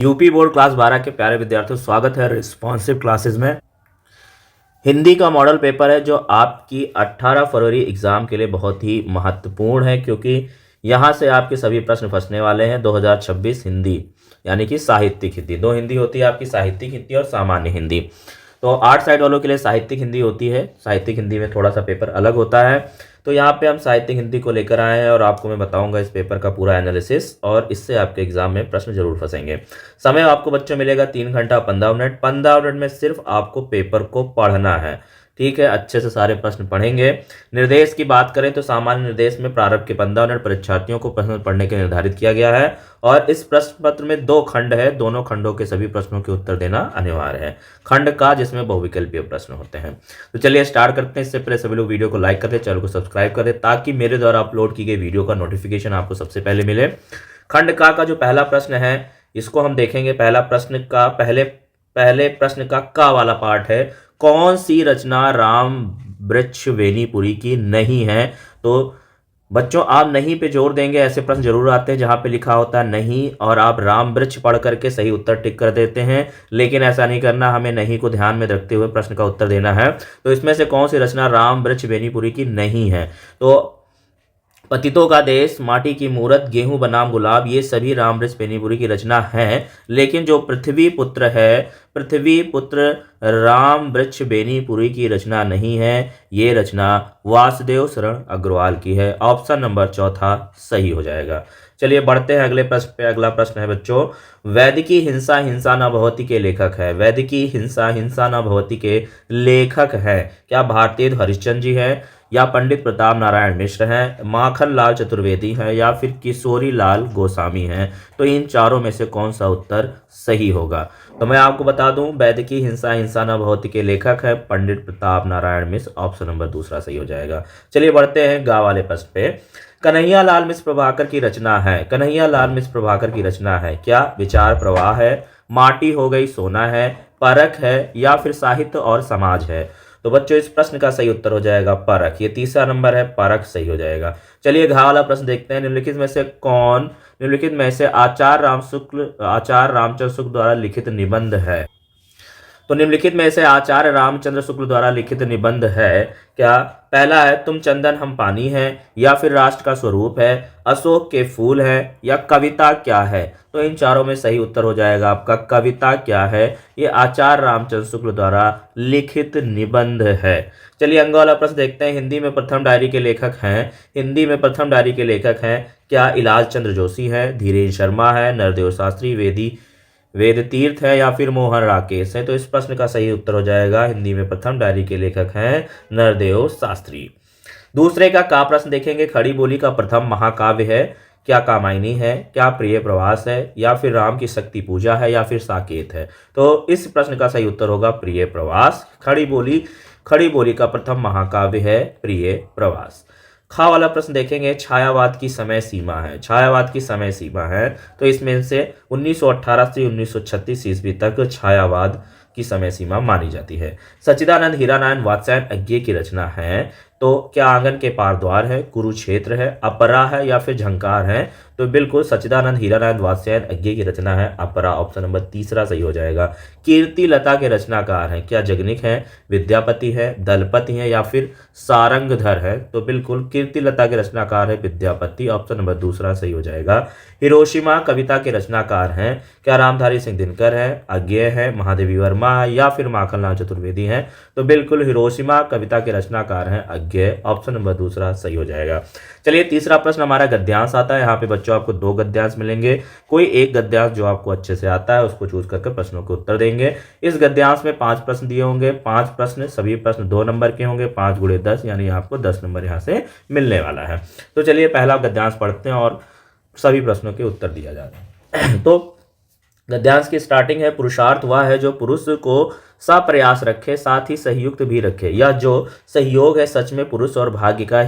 UP board class 12 के प्यारे विद्यार्थियों, स्वागत है रिस्पॉन्सिव क्लासेस में। हिंदी का मॉडल पेपर है जो आपकी 18 फरवरी एग्जाम के लिए बहुत ही महत्वपूर्ण है, क्योंकि यहाँ से आपके सभी प्रश्न फंसने वाले हैं। 2026 हिंदी यानी कि साहित्यिक हिंदी, दो हिंदी होती है आपकी, साहित्यिक हिंदी और सामान्य हिंदी। तो आर्ट साइड वालों के लिए साहित्यिक हिंदी होती है। साहित्यिक हिंदी में थोड़ा सा पेपर अलग होता है। तो यहाँ पे हम साहित्यिक हिंदी को लेकर आए हैं और आपको मैं बताऊंगा इस पेपर का पूरा एनालिसिस, और इससे आपके एग्जाम में प्रश्न जरूर फंसेंगे। समय आपको बच्चों मिलेगा 3 घंटा 15 मिनट। 15 मिनट में सिर्फ आपको पेपर को पढ़ना है, ठीक है। अच्छे से सारे प्रश्न पढ़ेंगे। निर्देश की बात करें तो सामान्य निर्देश में प्रारंभ के 15 मिनट परीक्षार्थियों को प्रश्न पढ़ने के निर्धारित किया गया है, और इस प्रश्न पत्र में 2 खंड है। दोनों खंडों के सभी प्रश्नों के उत्तर देना अनिवार्य है। खंड का जिसमें बहुविकल्पीय प्रश्न होते हैं। तो चलिए स्टार्ट करते हैं। इससे पहले सभी लोग वीडियो को लाइक कर दें, चैनल को सब्सक्राइब कर दें, ताकि मेरे द्वारा अपलोड की गई वीडियो का नोटिफिकेशन आपको सबसे पहले मिले। खंड का जो पहला प्रश्न है इसको हम देखेंगे। पहला प्रश्न का पहले प्रश्न का वाला पार्ट है, कौन सी रचना राम वृक्ष वेणीपुरी की नहीं है। तो बच्चों आप नहीं पे जोर देंगे, ऐसे प्रश्न जरूर आते हैं जहां पे लिखा होता है नहीं और आप राम वृक्ष पढ़ करके सही उत्तर टिक कर देते हैं, लेकिन ऐसा नहीं करना। हमें नहीं को ध्यान में रखते हुए प्रश्न का उत्तर देना है। तो इसमें से कौन सी रचना राम वृक्ष वेणीपुरी की नहीं है। तो पतितों का देश, माटी की मूरत, गेहूं बनाम गुलाब, ये सभी राम वृक्ष वेणीपुरी की रचना है। लेकिन जो पृथ्वी पुत्र है, पृथ्वी पुत्र राम वृक्ष वेणीपुरी की रचना नहीं है। ये रचना वासुदेव शरण अग्रवाल की है। ऑप्शन नंबर चौथा सही हो जाएगा। चलिए बढ़ते हैं अगले प्रश्न पे। अगला प्रश्न है बच्चों, वैदिकी हिंसा हिंसा न भवति के लेखक है। वैदिकी हिंसा हिंसा न भवति के लेखक है। क्या भारतेंदु हरिश्चंद्र जी है, या पंडित प्रताप नारायण मिश्र हैं, माखन लाल चतुर्वेदी हैं, या फिर किशोरी लाल गोस्वामी हैं। तो इन चारों में से कौन सा उत्तर सही होगा। तो मैं आपको बता दूं, वैदिकी हिंसा हिंसा न भवति के लेखक है पंडित प्रताप नारायण मिश्र। ऑप्शन नंबर दूसरा सही हो जाएगा। चलिए बढ़ते हैं गा वाले प्रश्न पे। कन्हैया लाल मिश्र प्रभाकर की रचना है। कन्हैया लाल मिश्र प्रभाकर की रचना है। क्या विचार प्रवाह है, माटी हो गई सोना है, परख है, या फिर साहित्य और समाज है। तो बच्चों इस प्रश्न का सही उत्तर हो जाएगा परख। ये तीसरा नंबर है, परख सही हो जाएगा। चलिए घा वाला प्रश्न देखते हैं। निम्नलिखित में से आचार्य रामचंद्र शुक्ल द्वारा लिखित निबंध है। तो निम्नलिखित में से आचार्य रामचंद्र शुक्ल द्वारा लिखित निबंध है क्या। पहला है तुम चंदन हम पानी है, या फिर राष्ट्र का स्वरूप है, अशोक के फूल है, या कविता क्या है। तो इन चारों में सही उत्तर हो जाएगा आपका कविता क्या है। ये आचार्य रामचंद्र शुक्ल द्वारा लिखित निबंध है। चलिए अंग वाला प्रश्न देखते हैं। हिंदी में प्रथम डायरी के लेखक हैं। हिंदी में प्रथम डायरी के लेखक हैं क्या। इलाज चंद्र जोशी है, धीरेन्द्र शर्मा है, नरदेव शास्त्री, वेद तीर्थ है, या फिर मोहन राकेश है। तो इस प्रश्न का सही उत्तर हो जाएगा, हिंदी में प्रथम डायरी के लेखक हैं नरदेव शास्त्री। दूसरे का प्रश्न देखेंगे। खड़ी बोली का प्रथम महाकाव्य है क्या। कामायनी है, क्या प्रिय प्रवास है, या फिर राम की शक्ति पूजा है, या फिर साकेत है। तो इस प्रश्न का सही उत्तर होगा प्रिय प्रवास। खड़ी बोली का प्रथम महाकाव्य है प्रिय प्रवास। खा वाला प्रश्न देखेंगे। छायावाद की समय सीमा है। छायावाद की समय सीमा है तो इसमें से 1918 से 1936 ईस्वी तक छायावाद की समय सीमा मानी जाती है। सच्चिदानंद हीरानारायण वात्स्यायन अज्ञे की रचना है। तो क्या आंगन के पार द्वार है, कुरुक्षेत्र है, अपरा है, या फिर झंकार है। तो बिल्कुल सच्चिदानंद हीरानारायण वात्स्यायन अज्ञे की रचना है अपरा। ऑप्शन नंबर तीसरा सही हो जाएगा। कीर्ति लता के रचनाकार हैं क्या। जगनिक है, विद्यापति है, दलपति है, या फिर सारंगधर है। तो बिल्कुल कीर्ति लता के रचनाकार है विद्यापति। ऑप्शन नंबर दूसरा सही हो जाएगा। हिरोशिमा कविता के रचनाकार हैं क्या। रामधारी सिंह दिनकर है, अज्ञेय है, महादेवी वर्मा है, या फिर माखनलाल चतुर्वेदी हैं। तो बिल्कुल हिरोशिमा कविता के रचनाकार हैं अज्ञेय। ऑप्शन नंबर दूसरा सही हो जाएगा। चलिए तीसरा प्रश्न हमारा गद्यांश आता है। यहाँ पे बच्चों आपको 2 गद्यांश मिलेंगे। कोई एक गद्यांश जो आपको अच्छे से आता है उसको चूज करके प्रश्नों के उत्तर देंगे। इस गद्यांश में 5 प्रश्न दिए होंगे। 5 प्रश्न, सभी प्रश्न 2 नंबर के होंगे। 5 गुणे 10 यानी आपको 10 नंबर यहाँ से मिलने वाला है। तो चलिए पहला गद्यांश पढ़ते हैं और सभी प्रश्नों के उत्तर दिया जा रहा है। तो गद्यांश की स्टार्टिंग है। पुरुषार्थ वह है जो पुरुष को सप्रयास रखे, साथ ही संयुक्त भी रखे। यह जो सहयोग है सच में पुरुष और भाग्य का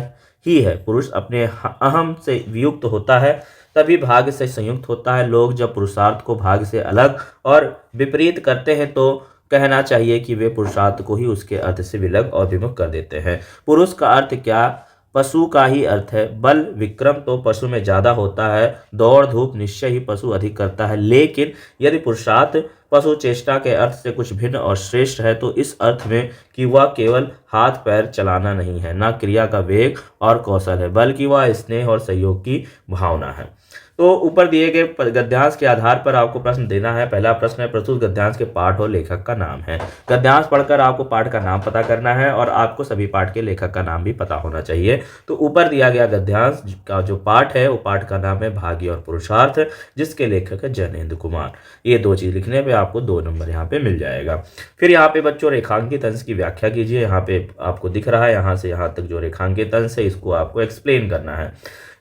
ही है। पुरुष अपने अहम से वियुक्त होता है तभी भाग्य से संयुक्त होता है। लोग जब पुरुषार्थ को भाग्य से अलग और विपरीत करते हैं तो कहना चाहिए कि वे पुरुषार्थ को ही उसके अर्थ से विलग और विमुख कर देते हैं। पुरुष का अर्थ क्या पशु का ही अर्थ है। बल विक्रम तो पशु में ज़्यादा होता है, दौड़ धूप निश्चय ही पशु अधिक करता है। लेकिन यदि पुरुषार्थ पशु चेष्टा के अर्थ से कुछ भिन्न और श्रेष्ठ है तो इस अर्थ में कि वह केवल हाथ पैर चलाना नहीं है, न क्रिया का वेग और कौशल है, बल्कि वह स्नेह और सहयोग की भावना है। तो ऊपर दिए गए गद्यांश के आधार पर आपको प्रश्न देना है। पहला प्रश्न है, प्रस्तुत गद्यांश के पाठ और लेखक का नाम है। गद्यांश पढ़कर आपको पाठ का नाम पता करना है और आपको सभी पाठ के लेखक का नाम भी पता होना चाहिए। तो ऊपर दिया गया गद्यांश का जो पाठ है वो पाठ का नाम है भाग्य और पुरुषार्थ, जिसके लेखक है जैनेन्द्र कुमार। ये दो चीज लिखने पे आपको 2 नंबर यहाँ पे मिल जाएगा। फिर यहाँ पे बच्चों रेखांकित अंश की व्याख्या कीजिए। यहाँ पे आपको दिख रहा है, यहाँ से यहाँ तक जो रेखांकित अंश है इसको आपको एक्सप्लेन करना है।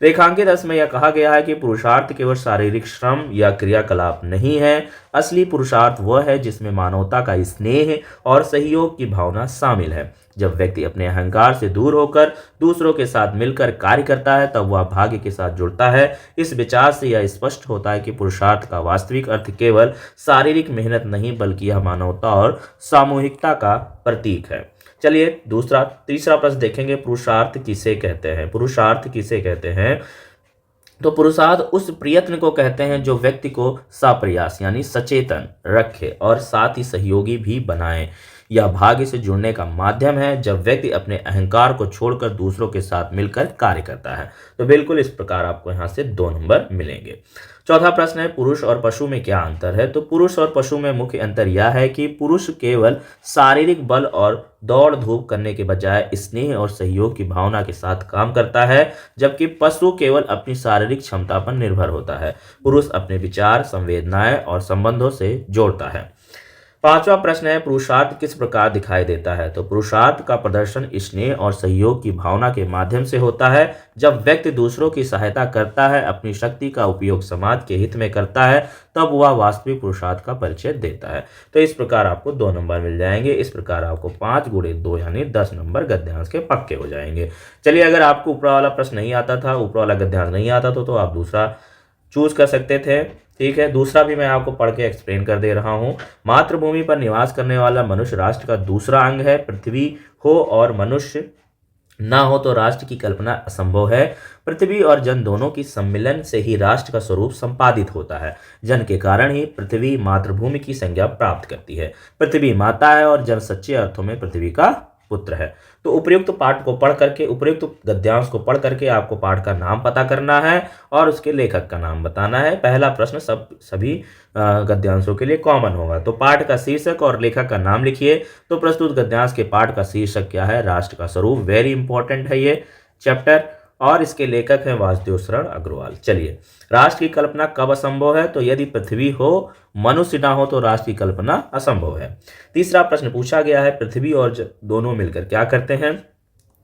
रेखांकित अंश में यह कहा गया है कि पुरुषार्थ केवल शारीरिक श्रम या क्रियाकलाप नहीं है। असली पुरुषार्थ वह है जिसमें मानवता का स्नेह और सहयोग की भावना शामिल है। जब व्यक्ति अपने अहंकार से दूर होकर दूसरों के साथ मिलकर कार्य करता है तब वह भाग्य के साथ जुड़ता है। इस विचार से यह स्पष्ट होता है कि पुरुषार्थ का वास्तविक अर्थ केवल शारीरिक मेहनत नहीं बल्कि यह मानवता और सामूहिकता का प्रतीक है। चलिए तीसरा प्रश्न देखेंगे, पुरुषार्थ किसे कहते हैं। पुरुषार्थ किसे कहते हैं? तो पुरुषार्थ उस प्रयत्न को कहते हैं जो व्यक्ति को सप्रयास यानी सचेतन रखे और साथ ही सहयोगी भी बनाए। यह भाग्य से जुड़ने का माध्यम है जब व्यक्ति अपने अहंकार को छोड़कर दूसरों के साथ मिलकर कार्य करता है। तो बिल्कुल इस प्रकार आपको यहाँ से 2 नंबर मिलेंगे। चौथा प्रश्न है, पुरुष और पशु में क्या अंतर है। तो पुरुष और पशु में मुख्य अंतर यह है कि पुरुष केवल शारीरिक बल और दौड़ धूप करने के बजाय स्नेह और सहयोग की भावना के साथ काम करता है, जबकि पशु केवल अपनी शारीरिक क्षमता पर निर्भर होता है। पुरुष अपने विचार, संवेदनाएं और संबंधों से जोड़ता है। पांचवा प्रश्न है, पुरुषार्थ किस प्रकार दिखाई देता है। तो पुरुषार्थ का प्रदर्शन स्नेह और सहयोग की भावना के माध्यम से होता है। जब व्यक्ति दूसरों की सहायता करता है, अपनी शक्ति का उपयोग समाज के हित में करता है, तब वह वास्तविक पुरुषार्थ का परिचय देता है। तो इस प्रकार आपको 2 नंबर मिल जाएंगे। इस प्रकार आपको 5 × 2 यानी 10 नंबर गद्यांश के पक्के हो जाएंगे। चलिए, अगर आपको ऊपर वाला प्रश्न नहीं आता था, ऊपर वाला गद्यांश नहीं आता तो आप दूसरा चूज कर सकते थे। ठीक है, दूसरा भी मैं आपको पढ़ के एक्सप्लेन कर दे रहा हूँ। मातृभूमि पर निवास करने वाला मनुष्य राष्ट्र का दूसरा अंग है। पृथ्वी हो और मनुष्य ना हो तो राष्ट्र की कल्पना असंभव है। पृथ्वी और जन दोनों की सम्मिलन से ही राष्ट्र का स्वरूप संपादित होता है। जन के कारण ही पृथ्वी मातृभूमि की संज्ञा प्राप्त करती है। पृथ्वी माता है और जन सच्चे अर्थों में पृथ्वी का पुत्र है। तो उपर्युक्त पाठ को पढ़ करके, उपर्युक्त गद्यांश को पढ़ करके आपको पाठ का नाम पता करना है और उसके लेखक का नाम बताना है। पहला प्रश्न सभी गद्यांशों के लिए कॉमन होगा। तो पाठ का शीर्षक और लेखक का नाम लिखिए। तो प्रस्तुत गद्यांश के पाठ का शीर्षक क्या है? राष्ट्र का स्वरूप। वेरी इंपॉर्टेंट है ये चैप्टर। और इसके लेखक हैं वासुदेव शरण अग्रवाल। चलिए, राष्ट्र की कल्पना कब असंभव है? तो यदि पृथ्वी हो, मनुष्य ना हो तो राष्ट्र की कल्पना असंभव है। तीसरा प्रश्न पूछा गया है, पृथ्वी और जन दोनों मिलकर क्या करते हैं?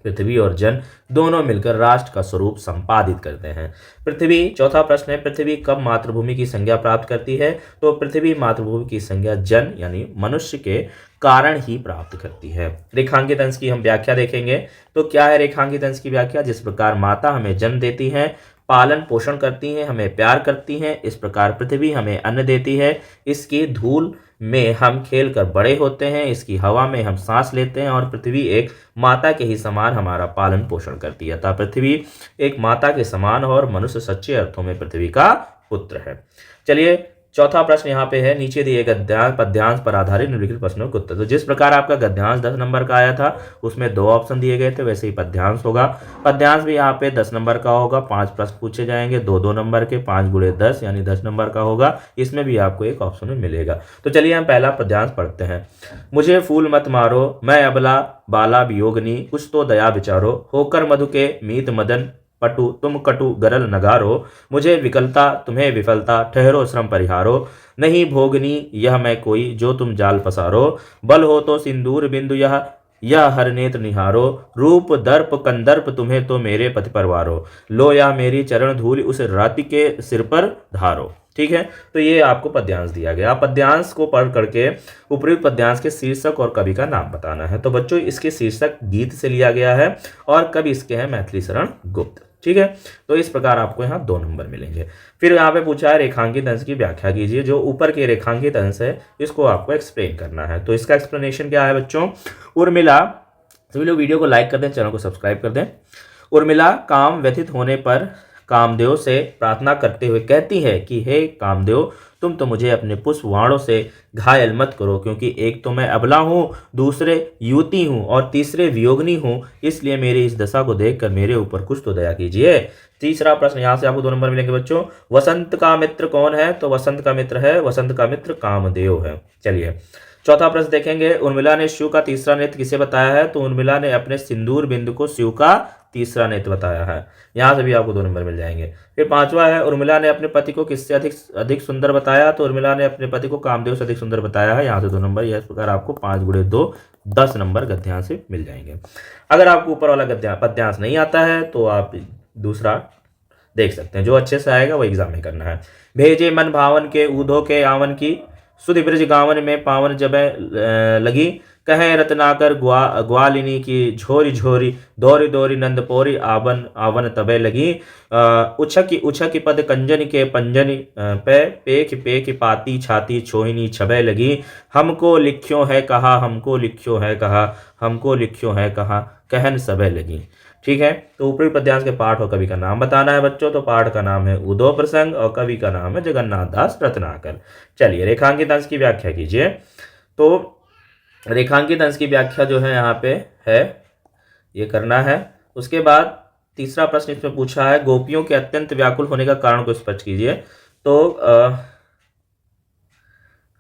पृथ्वी और जन दोनों मिलकर राष्ट्र का स्वरूप संपादित करते हैं। पृथ्वी, चौथा प्रश्न है, पृथ्वी कब मातृभूमि की संज्ञा प्राप्त करती है? तो पृथ्वी मातृभूमि की संज्ञा जन यानी मनुष्य के कारण ही प्राप्त करती है। रेखांकित अंश की हम व्याख्या देखेंगे। तो क्या है रेखांकित अंश की व्याख्या? जिस प्रकार माता हमें जन्म देती है, पालन पोषण करती हैं, हमें प्यार करती हैं, इस प्रकार पृथ्वी हमें अन्न देती है। इसकी धूल में हम खेल कर बड़े होते हैं, इसकी हवा में हम सांस लेते हैं और पृथ्वी एक माता के ही समान हमारा पालन पोषण करती है। अतः पृथ्वी एक माता के समान और मनुष्य सच्चे अर्थों में पृथ्वी का पुत्र है। चलिए, चौथा प्रश्न यहाँ पे है, नीचे दिए गद्यांश पद्यांश पर आधारित निम्नलिखित प्रश्नों के उत्तर। तो जिस प्रकार आपका गद्यांश 10 नंबर का आया था उसमें 2 ऑप्शन दिए गए थे, वैसे ही पद्यांश होगा। पद्यांश भी यहाँ पे 10 नंबर का होगा। 5 प्रश्न पूछे जाएंगे, 2-2 नंबर के, 5 × 10 यानी 10 नंबर का होगा। इसमें भी आपको एक ऑप्शन में मिलेगा। तो चलिए हम पहला पद्यांश पढ़ते हैं। मुझे फूल मत मारो, मैं अबला बाला वियोगनी, कुछ तो दया विचारो, होकर मधु के मीत मदन पटु तुम कटु गरल नगारो, मुझे विकलता तुम्हें विफलता, ठहरो श्रम परिहारो, नहीं भोगनी यह मैं कोई, जो तुम जाल पसारो, बल हो तो सिंदूर बिंदु यह हर नेत्र निहारो, रूप दर्प कंदर्प तुम्हें तो मेरे पति परवारो, लो या मेरी चरण धूल उस राति के सिर पर धारो। ठीक है, तो ये आपको पद्यांश दिया गया। पद्यांश को पढ़ करके उपयुक्त पद्यांश के शीर्षक और कवि का नाम बताना है। तो बच्चों, इसके शीर्षक गीत से लिया गया है और कवि इसके हैं मैथिली शरण गुप्त। ठीक है, तो इस प्रकार आपको यहाँ 2 नंबर मिलेंगे। फिर यहाँ पे पूछा है रेखांकित अंश की व्याख्या कीजिए। जो ऊपर के रेखांकित अंश है इसको आपको एक्सप्लेन करना है। तो इसका एक्सप्लेनेशन क्या है बच्चों? उर्मिला, सभी लोग वीडियो को लाइक कर दें, चैनल को सब्सक्राइब कर दें। उर्मिला काम व्यथित होने पर कामदेव से प्रार्थना करते हुए कहती है कि हे कामदेव, तुम तो मुझे अपने पुष्प बाणों से घायल मत करो, क्योंकि एक तो मैं अबला हूँ, दूसरे युवती हूँ और तीसरे वियोगिनी हूँ, इसलिए मेरी इस दशा को देखकर मेरे ऊपर कुछ तो दया कीजिए। तीसरा प्रश्न, यहाँ से आपको 2 नंबर मिलेंगे बच्चों। वसंत का मित्र कौन है? तो वसंत का मित्र है, वसंत का मित्र कामदेव है। चलिए चौथा प्रश्न देखेंगे, उर्मिला ने शिव का तीसरा नेत्र किसे बताया है? तो उर्मिला ने अपने सिंदूर बिंदु को शिव का तीसरा नेत्र बताया है। यहाँ से भी आपको 2 नंबर मिल जाएंगे। फिर पांचवा है, उर्मिला ने अपने पति को किससे अधिक अधिक सुंदर बताया? तो उर्मिला ने अपने पति को कामदेव से अधिक सुंदर बताया है। यहाँ से 2 नंबर। इस प्रकार आपको 5 गुणे 2 10 नंबर गद्यांश से मिल जाएंगे। अगर आपको ऊपर वाला पद्यांश नहीं आता है तो आप दूसरा देख सकते हैं, जो अच्छे से आएगा वो एग्जाम में करना है। भेजे मन भावन के ऊधो के आवन की, सुधि ब्रज गावन में पावन जबे लगी, कहे रत्नाकर ग्वालिनी की झोरी झोरी, दौरी दौरी नंदपोरी आवन आवन तबे लगी, उछकी उछकी पद कंजन के पंजन पे पेख पेख पाती छाती छोहिनी छबे लगी, हमको लिख्यो है कहा, हमको लिख्यो है कहा, हमको लिख्यो है कहा, कहन सबे लगी। ठीक है, तो ऊपरी पद्यांश के पाठ और कवि का नाम बताना है बच्चों। तो पाठ का नाम है उदो प्रसंग और कवि का नाम है जगन्नाथ दास रत्नाकर। चलिए रेखांकित अंश की व्याख्या कीजिए। तो रेखांकित अंश की व्याख्या जो है यहाँ पे है, ये करना है। उसके बाद तीसरा प्रश्न इसमें पूछा है, गोपियों के अत्यंत व्याकुल होने का कारण को स्पष्ट कीजिए। तो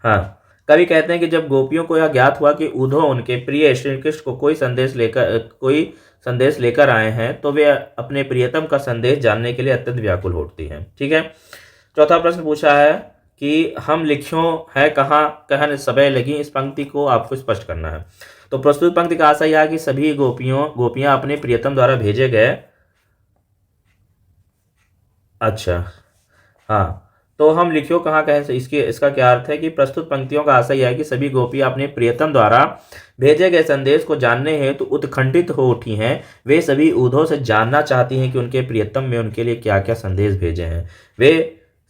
हाँ, कवि कहते हैं कि जब गोपियों को यह ज्ञात हुआ कि उद्धव उनके प्रिय श्री कृष्ण को कोई संदेश लेकर आए हैं, तो वे अपने प्रियतम का संदेश जानने के लिए अत्यंत व्याकुल होती हैं। ठीक है, चौथा प्रश्न पूछा है कि हम लिख्यों है कहाँ, कहन सबे लगी, इस पंक्ति को आपको स्पष्ट करना है। तो प्रस्तुत पंक्ति का आशय यह है कि सभी गोपियां अपने प्रियतम द्वारा भेजे गए। अच्छा, हाँ, तो हम लिखियो कहाँ कहें, इसका क्या अर्थ है कि प्रस्तुत पंक्तियों का आशय यह है कि सभी गोपियां अपने प्रियतम द्वारा भेजे गए संदेश को जानने हेतु उत्कंठित हो उठी हैं। वे सभी उद्धव से जानना चाहती हैं कि उनके प्रियतम में उनके लिए क्या क्या संदेश भेजे हैं। वे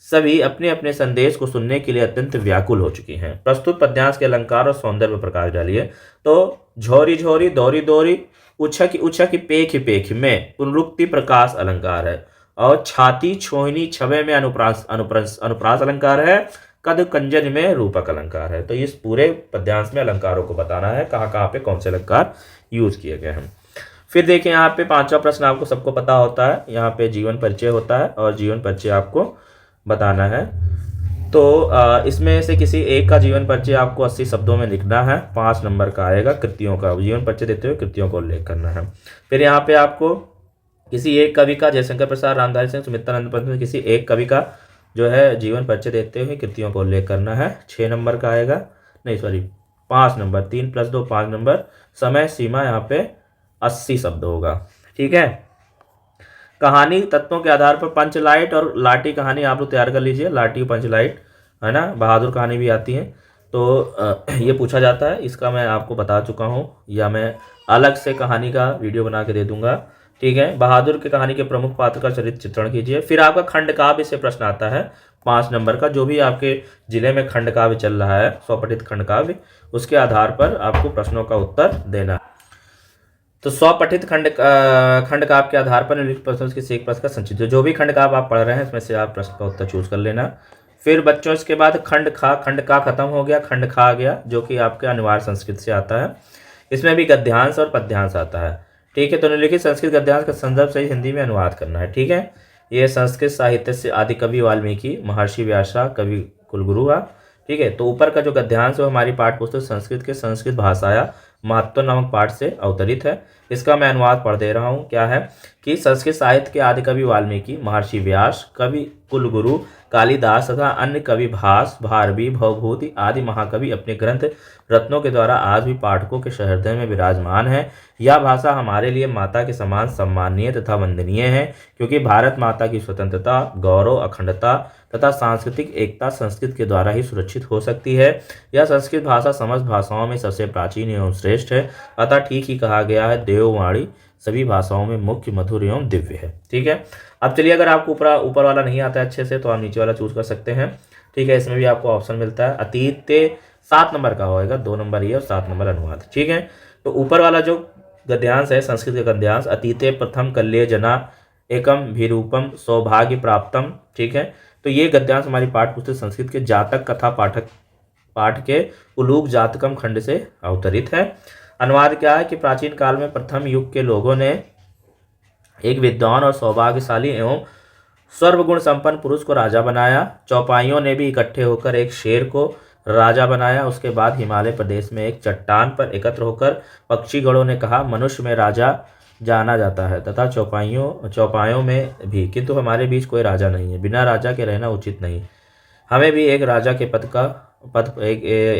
सभी अपने अपने संदेश को सुनने के लिए अत्यंत व्याकुल हो चुकी हैं। प्रस्तुत पद्यांश के अलंकार और सौंदर्य पर प्रकाश डालिए। तो झोरी झोरी, दौरी दौरी, उछकी उछकी, पेख पेख में पुनरुक्ति प्रकाश अलंकार है, और छाती छोहिनी छवे में अनुप्रास अलंकार है, कद कंजन में रूपक अलंकार है। तो इस पूरे पद्यांश में अलंकारों को बताना है, कहाँ कहाँ पे कौन से अलंकार यूज किए गए हैं। फिर देखिए यहाँ पे पांचवा प्रश्न आपको सबको पता होता है, यहाँ पे जीवन परिचय होता है और जीवन परिचय आपको बताना है। तो इसमें से किसी एक का जीवन परिचय आपको 80 शब्दों में लिखना है। 5 नंबर का आएगा कृतियों का, जीवन परिचय देते हुए कृतियों को उल्लेख करना है। फिर यहाँ पे आपको किसी एक कवि का, जयशंकर प्रसाद, रामधारी सिंह, सुमित्रानंद पंत, किसी एक कवि का जो है जीवन परिचय देते हुए कृतियों को उल्लेख करना है। 6 नंबर का आएगा, नहीं सॉरी 5 नंबर, 3 + 2 5 नंबर। समय सीमा यहाँ पे 80 शब्द होगा। ठीक है, कहानी तत्वों के आधार पर पंचलाइट और लाठी कहानी आप लोग तैयार कर लीजिए। लाठी पंचलाइट है ना, बहादुर कहानी भी आती है। तो ये पूछा जाता है, इसका मैं आपको बता चुका हूँ, या मैं अलग से कहानी का वीडियो बना के दे दूंगा। ठीक है, बहादुर की कहानी के प्रमुख पात्र का चरित्र चित्रण कीजिए। फिर आपका खंड काव्य से प्रश्न आता है 5 नंबर का, जो भी आपके जिले में खंड काव्य चल रहा है, स्वपठित खंड काव्य, उसके आधार पर आपको प्रश्नों का उत्तर देना है। तो स्वपठित खंड काव्य के आधार पर निम्नलिखित प्रश्नों के एक प्रश्न का संचित, जो भी खंड काव्य आप पढ़ रहे हैं इसमें से आप प्रश्न का उत्तर चूज कर लेना। फिर बच्चों इसके बाद खंड का खत्म हो गया, खंड खा आ गया, जो कि आपके अनिवार्य संस्कृत से आता है। इसमें भी गद्यांश और पद्यांश आता है। ठीक है, तो निम्नलिखित संस्कृत गद्यांश का संदर्भ सही हिंदी में अनुवाद करना है। ठीक है, ये संस्कृत साहित्य से आदि कवि वाल्मीकि, महर्षि व्यासा, कवि कुलगुरु हुआ। ठीक है, तो ऊपर का जो गद्यांश है हमारी पाठ्यपुस्तक संस्कृत के संस्कृत भाषाया महत्व नामक पाठ से अवतरित है। इसका मैं अनुवाद पढ़ दे रहा हूँ। क्या है कि संस्कृत साहित्य के आदि कवि वाल्मीकि, महर्षि व्यास, कवि कुलगुरु कालिदास तथा अन्य कवि भास, भारवी, भवभूति आदि महाकवि अपने ग्रंथ रत्नों के द्वारा आज भी पाठकों के हृदय में विराजमान है। यह भाषा हमारे लिए माता के समान सम्माननीय तथा वंदनीय है, क्योंकि भारत माता की स्वतंत्रता, गौरव, अखंडता तथा सांस्कृतिक एकता संस्कृत के द्वारा ही सुरक्षित हो सकती है। यह संस्कृत भाषा समस्त भाषाओं में सबसे प्राचीन एवं श्रेष्ठ है। अतः ठीक ही कहा गया है, देववाणी सभी भाषाओं में मुख्य, मधुर एवं दिव्य है। ठीक है, अब चलिए, अगर आपको ऊपर वाला नहीं आता है अच्छे से तो आप नीचे वाला चूज कर सकते हैं। ठीक है, इसमें भी आपको ऑप्शन मिलता है। अतीत 7 नंबर का होएगा, 2 नंबर ये और 7 नंबर अनुवाद। ठीक है, तो ऊपर वाला जो गद्यांश है संस्कृत का गद्यांश, अतीते प्रथम कल्ये जना एकम भीरूपम सौभाग्य प्राप्तम। ठीक है, तो ये गद्यांश हमारी पाठ पुस्तक संस्कृत के जातक कथा पाठ के उलूक जातकम खंड से अवतरित है। अनुवाद क्या है कि प्राचीन काल में प्रथम युग के लोगों ने एक विद्वान और सौभाग्यशाली एवं सर्वगुण संपन्न पुरुष को राजा बनाया। चौपाइयों ने भी इकट्ठे होकर एक शेर को राजा बनाया। उसके बाद हिमालय प्रदेश में एक चट्टान पर एकत्र होकर पक्षीगणों ने कहा, मनुष्य में राजा जाना जाता है तथा चौपाइयों में भी, किंतु हमारे बीच कोई राजा नहीं है, बिना राजा के रहना उचित नहीं, हमें भी एक राजा के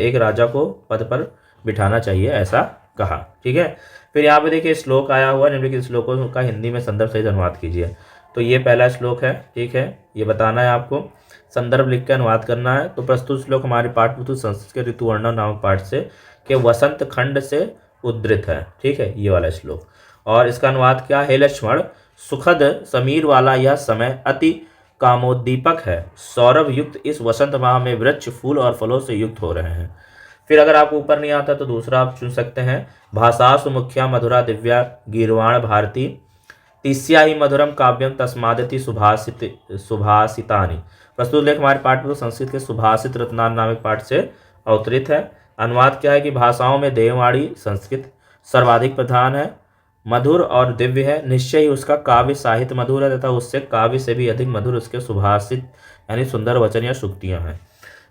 एक राजा को पद पर बिठाना चाहिए, ऐसा कहा। ठीक है, फिर यहाँ पे देखिए श्लोक आया हुआ, निम्नलिखित श्लोकों का हिंदी में संदर्भ सहित अनुवाद कीजिए। तो ये पहला श्लोक है। ठीक है, ये बताना है आपको, संदर्भ लिख के अनुवाद करना है। तो प्रस्तुत श्लोक हमारे पाठ्यपुस्तक संस्कृत के ऋतुवर्णन नामक पाठ से के वसंत खंड से उद्धृत है। ठीक है, ये वाला श्लोक, और इसका अनुवाद क्या है? लक्ष्मण, सुखद समीर वाला यह समय अति कामोद्दीपक है। सौरभ युक्त इस वसंत माह में वृक्ष फूल और फलों से युक्त हो रहे हैं। फिर अगर आपको ऊपर नहीं आता तो दूसरा आप चुन सकते हैं, भाषासु मुख्या मधुरा दिव्या गीर्वाण भारती तिस्या ही मधुरम काव्यम तस्मादति सुभाषितानि। प्रस्तुत लेख हमारे पाठ में संस्कृत के सुभाषित रत्नान नामक पाठ से अवतरित है। अनुवाद क्या है कि भाषाओं में देववाणी संस्कृत सर्वाधिक प्रधान है, मधुर और दिव्य है। निश्चय ही उसका काव्य साहित्य मधुर है तथा उससे काव्य से भी अधिक मधुर उसके सुभाषित यानी सुंदर वचन या सूक्तियां हैं।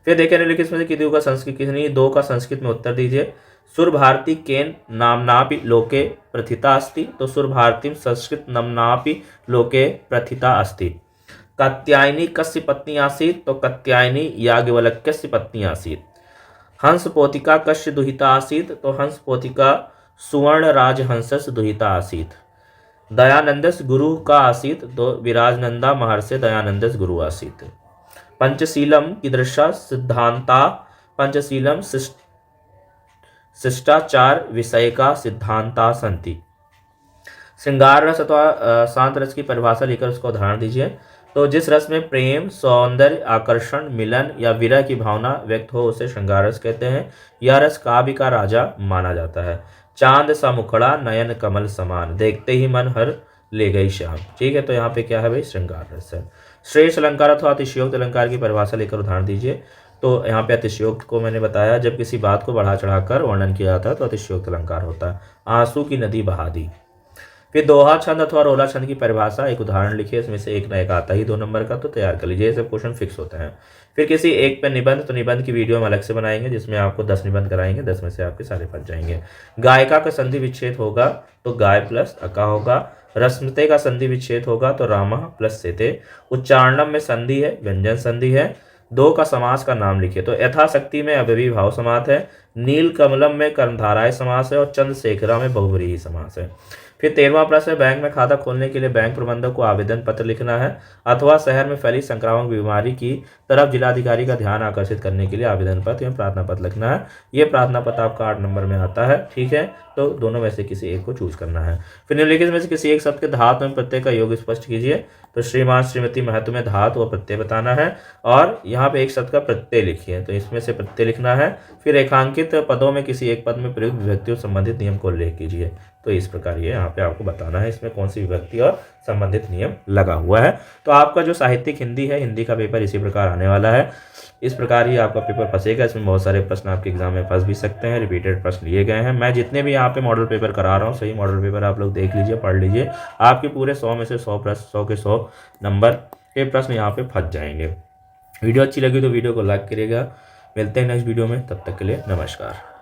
फिर देखें निम्नलिखित में से कितनी का संस्कृत कितनी, दो का संस्कृत में उत्तर दीजिए। सुर भारती केन नामनापि लोके प्रथिता अस्ति। तो सुर भारती संस्कृत नामनापि लोके प्रथिता अस्ति। कात्यायनी कस्य पत्नी आसीत्। तो कात्यायनी याज्ञवल्क्यस्य पत्नी आसीत्। हंस पोतिका कस्य दुहिता आसीत्। तो हंस पोतिका सुवर्ण राजहंसस्य दुहिता आसीत्। दयानंदस्य गुरु का आसीत्। तो विराजनंदा महर्षि दयानंदस्य गुरु आसीत्। पंचशीलम कीदृशा सिद्धांता। पंचशीलम शिष्टाचार विषय का सिद्धांता संति। श्रृंगार रस अथवा शांत रस की परिभाषा लेकर उसका उदाहरण दीजिए। तो जिस रस में प्रेम, सौंदर्य, आकर्षण, मिलन या विरह की भावना व्यक्त हो उसे श्रृंगार रस कहते हैं। यह रस काव्य का राजा माना जाता है। चांद सा मुखड़ा नयन कमल समान, देखते ही मन हर ले गई श्याम। ठीक है, तो यहाँ पे क्या है भाई? श्रृंगार रस है। श्रेष्ठ अलंकार अथवा अतिशयोक्त अलंकार की परिभाषा लेकर उदाहरण दीजिए। तो यहाँ पे अतिशयोक्त को मैंने बताया, जब किसी बात को बढ़ा चढ़ाकर वर्णन किया जाता है तो अतिशयोक्त अलंकार होता है। आंसू की नदी बहा दी। फिर दोहा छंद अथवा रोला छंद की परिभाषा, एक उदाहरण लिखिए, इसमें से एक ना एक आता ही 2 नंबर का, तो तैयार कर लीजिए, ये सब क्वेश्चन फिक्स होते हैं। फिर किसी एक पे निबंध, तो निबंध की वीडियो हम अलग से बनाएंगे जिसमें आपको 10 निबंध कराएंगे, 10 में से आपके सारे बच जाएंगे। गायिका का संधि विच्छेद होगा तो गाय प्लस अका होगा। रस्मते का संधि विच्छेद होगा तो रामः प्लस सेते। उच्चारणम में संधि है, व्यंजन संधि है। 2 का समास का नाम लिखिए। तो यथाशक्ति में अव्ययी भाव समास है। नील कमलम में कर्मधाराय समास है और चंद्रशेखरा में बहुव्रीहि समास है। फिर 13वां प्रश्न है, बैंक में खाता खोलने के लिए बैंक प्रबंधक को आवेदन पत्र लिखना है अथवा शहर में फैली संक्रामक बीमारी की तरफ जिलाधिकारी का ध्यान आकर्षित करने के लिए आवेदन पत्र या प्रार्थना पत्र लिखना है। ये प्रार्थना पत्र आपका 8 नंबर में आता है। ठीक है, तो दोनों में से किसी एक को चूज करना है। फिर निम्नलिखित में से किसी एक शब्द के धातु एवं प्रत्यय का योग स्पष्ट कीजिए। तो श्रीमान श्रीमती महत्व में धातु व प्रत्यय बताना है और यहाँ पे एक शब्द का प्रत्यय लिखिए, तो इसमें से प्रत्यय लिखना है। फिर रेखांकित पदों में किसी एक पद में प्रयुक्त विभक्तियों संबंधित नियम को उल्लेख कीजिए। तो इस प्रकार ये यहाँ पे आपको बताना है इसमें कौन सी विभक्ति और संबंधित नियम लगा हुआ है। तो आपका जो साहित्यिक हिंदी है, हिंदी का पेपर इसी प्रकार आने वाला है। इस प्रकार ही आपका पेपर फंसेगा। इसमें बहुत सारे प्रश्न आपके एग्जाम में फंस भी सकते हैं, रिपीटेड प्रश्न लिए गए हैं। मैं जितने भी यहाँ पे मॉडल पेपर करा रहा हूँ, सही मॉडल पेपर आप लोग देख लीजिए, पढ़ लीजिए। आपके पूरे 100 में से 100 प्रश्न, 100 के 100 नंबर के प्रश्न यहाँ पे फंस जाएंगे। वीडियो अच्छी लगी तो वीडियो को लाइक करिएगा। मिलते हैं नेक्स्ट वीडियो में, तब तक के लिए नमस्कार।